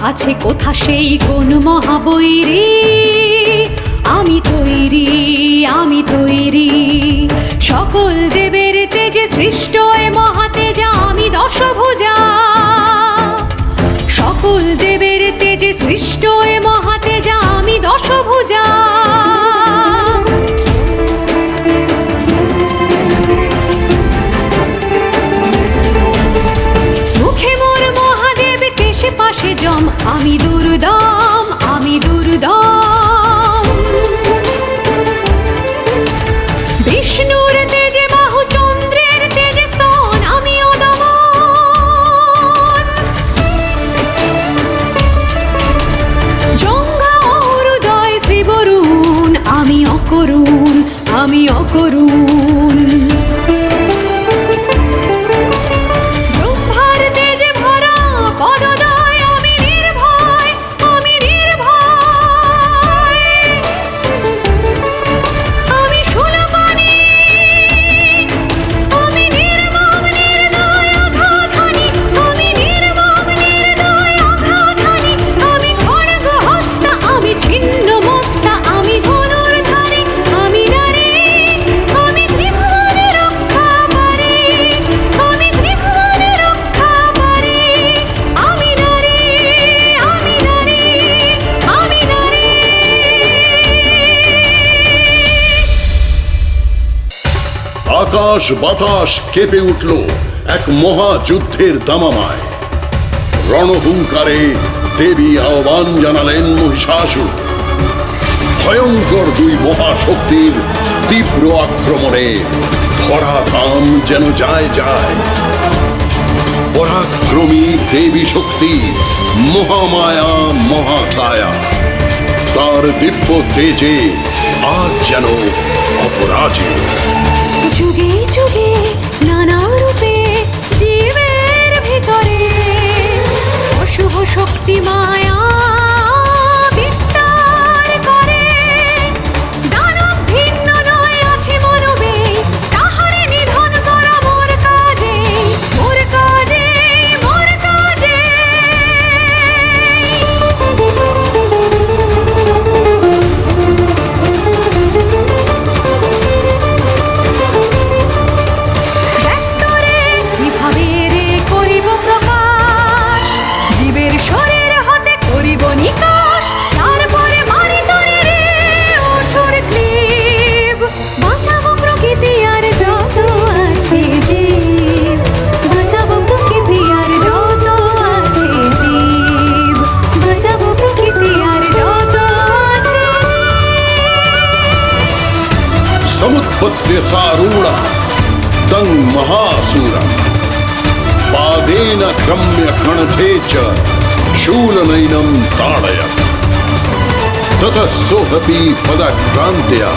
আছে কোথা সেই কোন মহাবৈরী। আমি তৈরি, আমি তৈরি, সকল দেবের তেজে সৃষ্ট এ মহাতেজা আমি দশভুজা। সকল দেবের তেজে সৃষ্ট এ মহাতেজা আমি দশভুজা। মুখে মোর মহাদেব, কেশে পাশে জম, আমি দুর্দম, আমি দুর্দম। বিষ্ণুর তেজে বাহু, চন্দ্রের তেজে স্তন, আমি অদমন। জঙ্ঘা অরুদয় শ্রী বরুণ, আমি অকরুণ, আমি অকরুণ। ব্রহ্মার তেজে ভরা পদদয়, আমি নির্ভয়, আমি নির্ভয়। আমি শূলপাণি, আমি নির্মম নির্দয় অঘাতহানি, আমি নির্মম নির্দয় অঘাতহানি। আমি খড়গ হস্তা, আমি ছিন্ন মস্তা, আমি ধনুর্ধারী, আমি নারী, আমি ত্রিভুবনে রক্ষাকারী, আমি ত্রিভুবনে রক্ষাকারী। আমি নারী, আমি নারী, আমি নারী। আকাশ বাতাস কেঁপে উঠল এক মহাযুদ্ধের দামামায়। রণহুঙ্কারে দেবী আহ্বান জানালেন মহিষাসুর। ভয়ঙ্কর দুই মহাশক্তির তীব্র আক্রমণে ধরাধাম যেন যায় যায়। পরাক্রমী দেবী শক্তি, মহামায়া মহাকায়া, তার দিব্য তেজে আজ যেন অপরাজিত। যুগে যুগে নানা রূপে জীবের ভিতরে অশুভ শক্তি মায়া বিস্তার করে। দানব ভিন্ন নয় আছে মনবে, তাহারে নিধন করা মোর কাজে, মোর কাজে, মোর কাজে। ভেক্টরে কিভাবে রে করিব প্রকাশ, জীবের শরীর হতে করিব নিকাশ। তারপরে মারি তরে রে অসুর ক্লীব, বাঁচাবো প্রকৃতি আর যত আছে জীব, বাঁচাবো প্রকৃতি আর যত আছে জীব, বাঁচাবো প্রকৃতি আর যত আছে জীব। समुत्पत्य सारूढ़ तं महासूरम् पादेन क्रम्य कणथे च शूलनैनं ताडयत्। ततः सोऽपि पदक्रान्त्या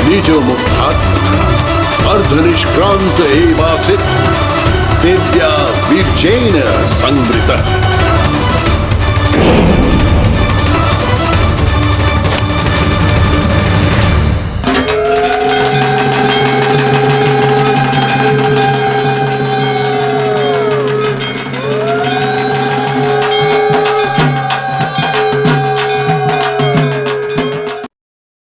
निजमुखात् अर्धनिष्क्रान्त एवासीत् देव्या वीर्येण संवृतः।